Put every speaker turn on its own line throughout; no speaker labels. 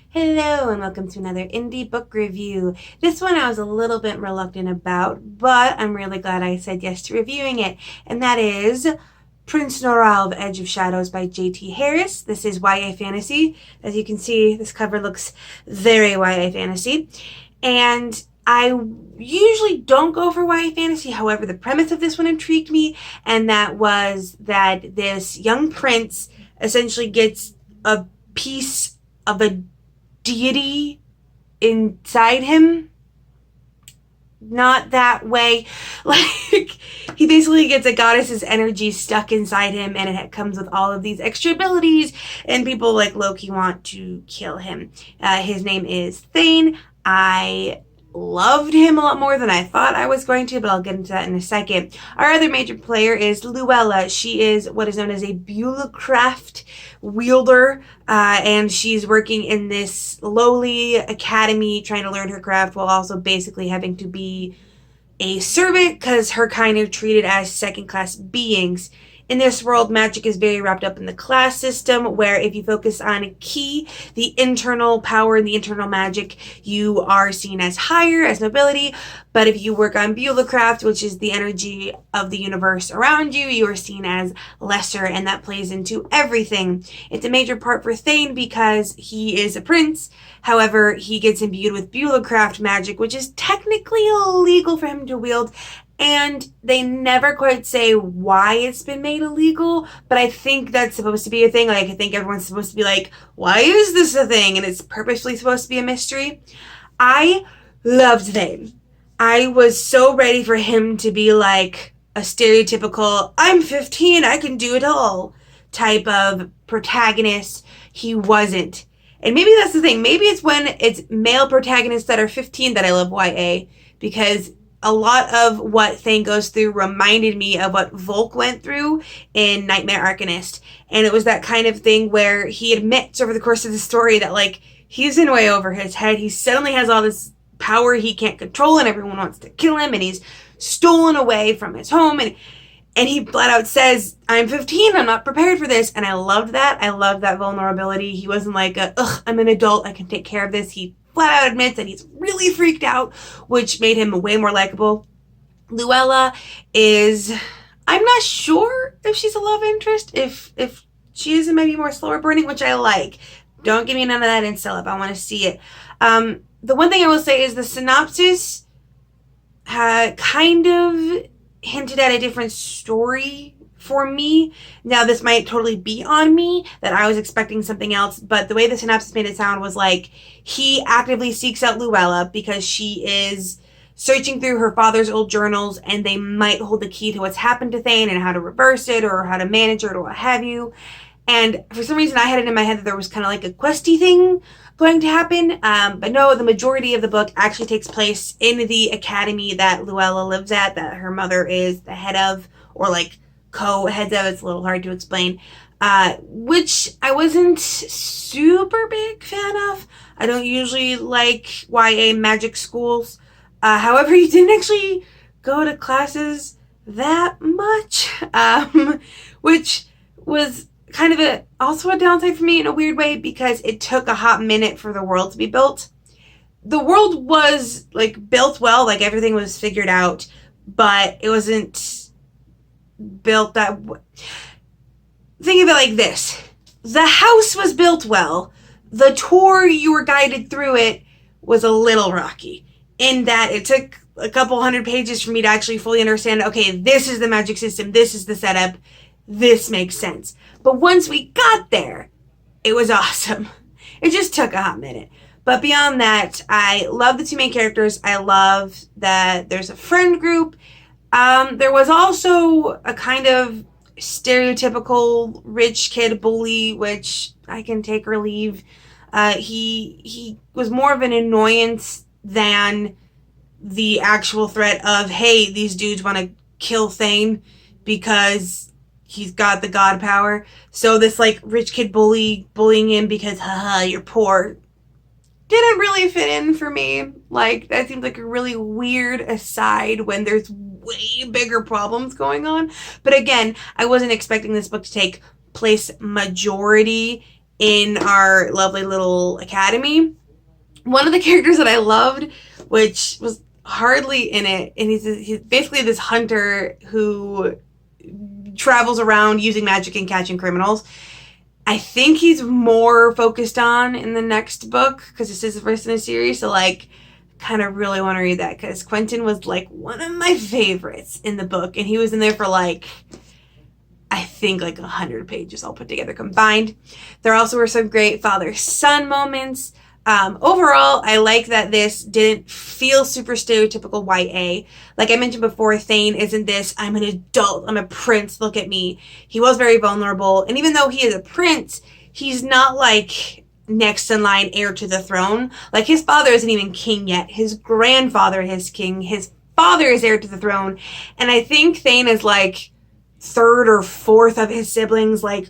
Hello and welcome to another indie book review. This one I was a little bit reluctant about, but I'm really glad I said yes to reviewing it. And that is Prince Noralv, Edge of Shadows by J.T. Harris. This is YA fantasy. As you can see, this cover looks very YA fantasy. And I usually don't go for YA fantasy. However, the premise of this one intrigued me, and that was that this young prince essentially gets a piece of a deity inside him. Not that way. Like, he basically gets a goddess's energy stuck inside him, and it comes with all of these extra abilities, and people like Loki want to kill him. His name is Thane. I loved him a lot more than I thought I was going to, but I'll get into that in a second. Our other major player is Luella. She is what is known as a Bullcraft wielder, and she's working in this lowly academy trying to learn her craft while also basically having to be a servant because her kind are treated as second-class beings. In this world, magic is very wrapped up in the class system, where if you focus on a key, the internal power and the internal magic, you are seen as higher, as nobility. But if you work on Bullcraft, which is the energy of the universe around you, you are seen as lesser, and that plays into everything. It's a major part for Thane because he is a prince. However, he gets imbued with Bullcraft magic, which is technically illegal for him to wield, and they never quite say why it's been made illegal, but I think that's supposed to be a thing. Like, I think everyone's supposed to be like, why is this a thing? And it's purposely supposed to be a mystery. I loved Thane. I was so ready for him to be like a stereotypical, I'm 15, I can do it all type of protagonist. He wasn't. And maybe that's the thing. Maybe it's when it's male protagonists that are 15 that I love YA, because a lot of what Thane goes through reminded me of what Volk went through in Nightmare Arcanist. And it was that kind of thing where he admits over the course of the story that, like, he's in way over his head. He suddenly has all this power he can't control, and everyone wants to kill him, and he's stolen away from his home, and he flat out says, I'm 15, I'm not prepared for this. And I loved that. I loved that vulnerability. He wasn't like, I'm an adult, I can take care of this. He flat out admits that he's really freaked out, which made him way more likable. Luella is, I'm not sure if she's a love interest. If she is, it might be more slower burning, which I like. Don't give me none of that incel up. I want to see it. The one thing I will say is the synopsis kind of hinted at a different story for me. Now, this might totally be on me, that I was expecting something else, but the way the synopsis made it sound was like he actively seeks out Luella because she is searching through her father's old journals, and they might hold the key to what's happened to Thane and how to reverse it or how to manage it or what have you. And for some reason, I had it in my head that there was kind of like a questy thing going to happen. But no, the majority of the book actually takes place in the academy that Luella lives at, that her mother is the head of, or like co-heads of. It's a little hard to explain. Which I wasn't super big fan of. I don't usually like YA magic schools. However, you didn't actually go to classes that much, which was kind of also a downside for me in a weird way, because it took a hot minute for the world to be built. The world was like built well, like everything was figured out, but it wasn't built that Think of it like this. The house was built well. The tour you were guided through it was a little rocky, in that it took a couple hundred pages for me to actually fully understand, okay, this is the magic system, this is the setup, this makes sense. But once we got there, it was awesome. It just took a hot minute. But beyond that, I love the two main characters. I love that there's a friend group. There was also a kind of stereotypical rich kid bully, which I can take or leave. He was more of an annoyance than the actual threat of, hey, these dudes want to kill Thane because he's got the god power. So this like rich kid bullying him because haha, you're poor, didn't really fit in for me. Like, that seems like a really weird aside when there's way bigger problems going on. But again, I wasn't expecting this book to take place majority in our lovely little academy. One of the characters that I loved, which was hardly in it, and he's basically this hunter who travels around using magic and catching criminals. I think he's more focused on in the next book because this is the first in a series. So like, kind of really want to read that because Quentin was like one of my favorites in the book, and he was in there for like, I think like 100 pages all put together combined. There also were some great father-son moments. Overall, I like that this didn't feel super stereotypical YA. Like I mentioned before, Thane isn't this, I'm an adult, I'm a prince, look at me. He was very vulnerable, and even though he is a prince, he's not like next in line heir to the throne. Like his father isn't even king yet. His grandfather is king. His father is heir to the throne. And I think Thane is like third or fourth of his siblings. Like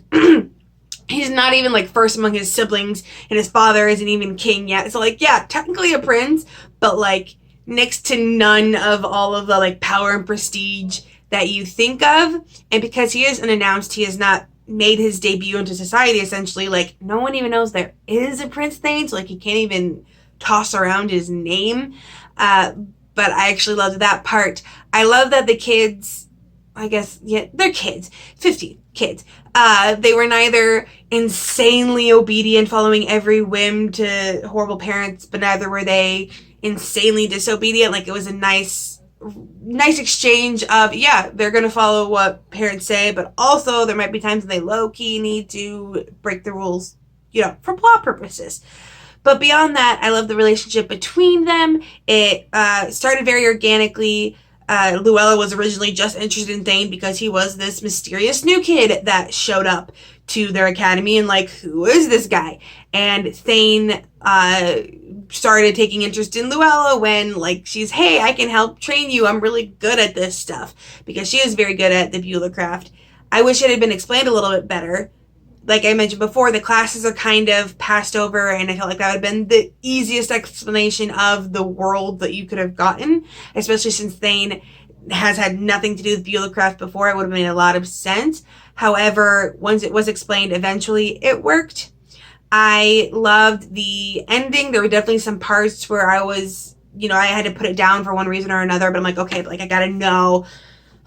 he's not even like first among his siblings, and his father isn't even king yet. So like, yeah, technically a prince, but like next to none of all of the like power and prestige that you think of. And because he is unannounced, he has not made his debut into society essentially. Like no one even knows there is a Prince Thane, so like he can't even toss around his name. But I actually loved that part. I love that the kids, I guess, yeah, they're kids, 50 kids. They were neither insanely obedient, following every whim to horrible parents, but neither were they insanely disobedient. Like it was a nice exchange of, yeah, they're going to follow what parents say, but also there might be times when they low-key need to break the rules, you know, for plot purposes. But beyond that, I love the relationship between them. It started very organically. Luella was originally just interested in Thane because he was this mysterious new kid that showed up to their academy, and like, who is this guy? And Thane started taking interest in Luella when like she's, hey, I can help train you. I'm really good at this stuff, because she is very good at the Beulah craft. I wish it had been explained a little bit better. Like I mentioned before, the classes are kind of passed over, and I felt like that would have been the easiest explanation of the world that you could have gotten, especially since Thane has had nothing to do with Beulah craft before. It would have made a lot of sense. However, once it was explained, eventually it worked. I loved the ending. There were definitely some parts where I was, you know, I had to put it down for one reason or another, but I'm like, okay, like I gotta know.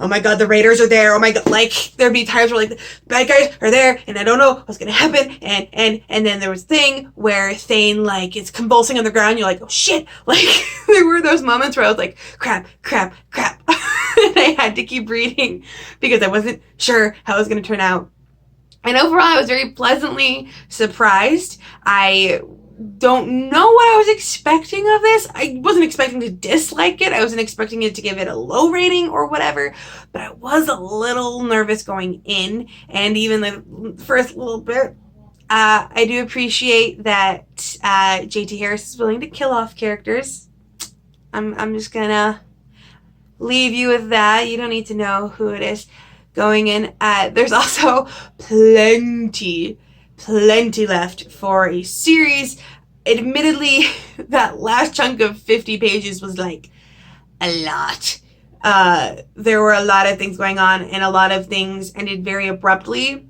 Oh my god, the Raiders are there. Oh my god, like there'd be times where like the bad guys are there and I don't know what's gonna happen. And then there was a thing where Thane like is convulsing on the ground. You're like, oh shit. Like there were those moments where I was like, crap. And I had to keep reading because I wasn't sure how it was gonna turn out. And overall, I was very pleasantly surprised. I don't know what I was expecting of this. I wasn't expecting to dislike it. I wasn't expecting it to give it a low rating or whatever, but I was a little nervous going in, and even the first little bit. I do appreciate that J.T. Harris is willing to kill off characters. I'm just gonna leave you with that. You don't need to know who it is going in. There's also plenty left for a series. Admittedly, that last chunk of 50 pages was like a lot. There were a lot of things going on, and a lot of things ended very abruptly.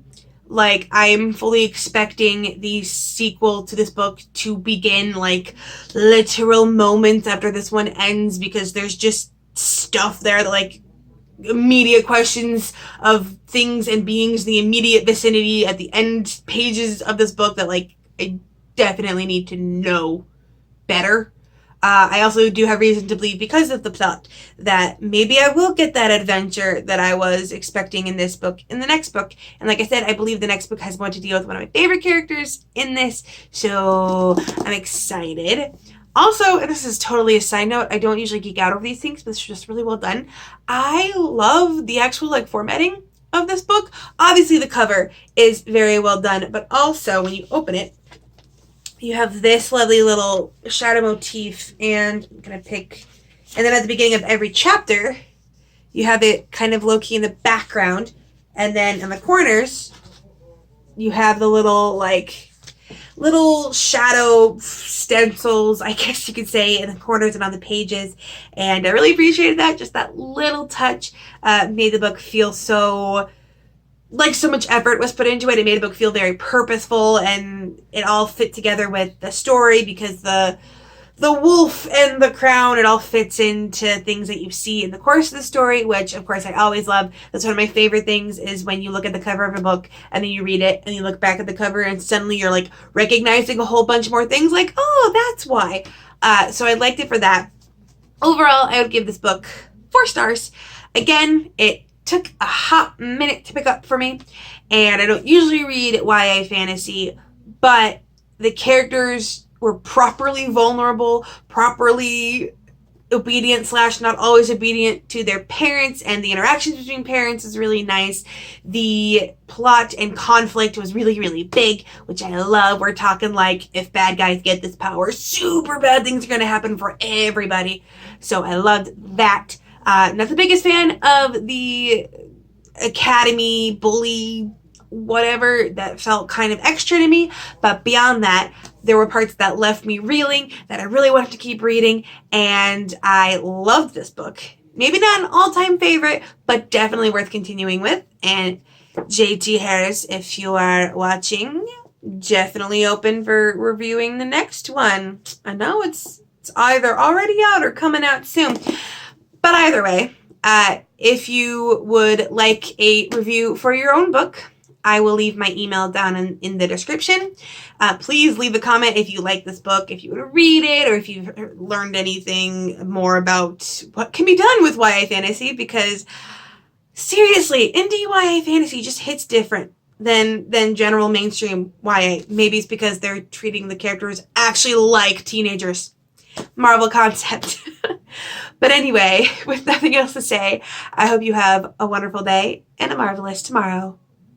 Like, I'm fully expecting the sequel to this book to begin like literal moments after this one ends, because there's just stuff there that like immediate questions of things and beings in the immediate vicinity at the end pages of this book that like I definitely need to know better. I also do have reason to believe, because of the plot, that maybe I will get that adventure that I was expecting in this book in the next book. And like I said, I believe the next book has more to deal with one of my favorite characters in this, so I'm excited. Also, and this is totally a side note, I don't usually geek out over these things, but it's just really well done. I love the actual like formatting of this book. Obviously the cover is very well done, but also when you open it, you have this lovely little shadow motif, and I'm gonna pick, and then at the beginning of every chapter, you have it kind of low-key in the background, and then in the corners, you have the little shadow stencils, I guess you could say, in the corners and on the pages, and I really appreciated that. Just that little touch made the book feel so like so much effort was put into it. It made the book feel very purposeful, and it all fit together with the story because the wolf and the crown, it all fits into things that you see in the course of the story, which of course I always love. That's one of my favorite things, is when you look at the cover of a book and then you read it and you look back at the cover and suddenly you're like recognizing a whole bunch more things, like, oh, that's why. So I liked it for that. Overall, I would give this book 4 stars. Again, it took a hot minute to pick up for me, and I don't usually read YA fantasy, but the characters were properly vulnerable, properly obedient slash not always obedient to their parents, and the interactions between parents is really nice. The plot and conflict was really, really big, which I love. We're talking like, if bad guys get this power, super bad things are going to happen for everybody. So I loved that. Not the biggest fan of the academy bully whatever that felt kind of extra to me, but beyond that, there were parts that left me reeling, that I really wanted to keep reading, and I loved this book. Maybe not an all-time favorite, but definitely worth continuing with. And JT Harris, if you are watching, definitely open for reviewing the next one. I know it's either already out or coming out soon, but either way, if you would like a review for your own book, I will leave my email down in the description. Please leave a comment if you like this book, if you want to read it, or if you've learned anything more about what can be done with YA fantasy, because seriously, indie YA fantasy just hits different than general mainstream YA. Maybe it's because they're treating the characters actually like teenagers. Marvel concept. But anyway, with nothing else to say, I hope you have a wonderful day and a marvelous tomorrow.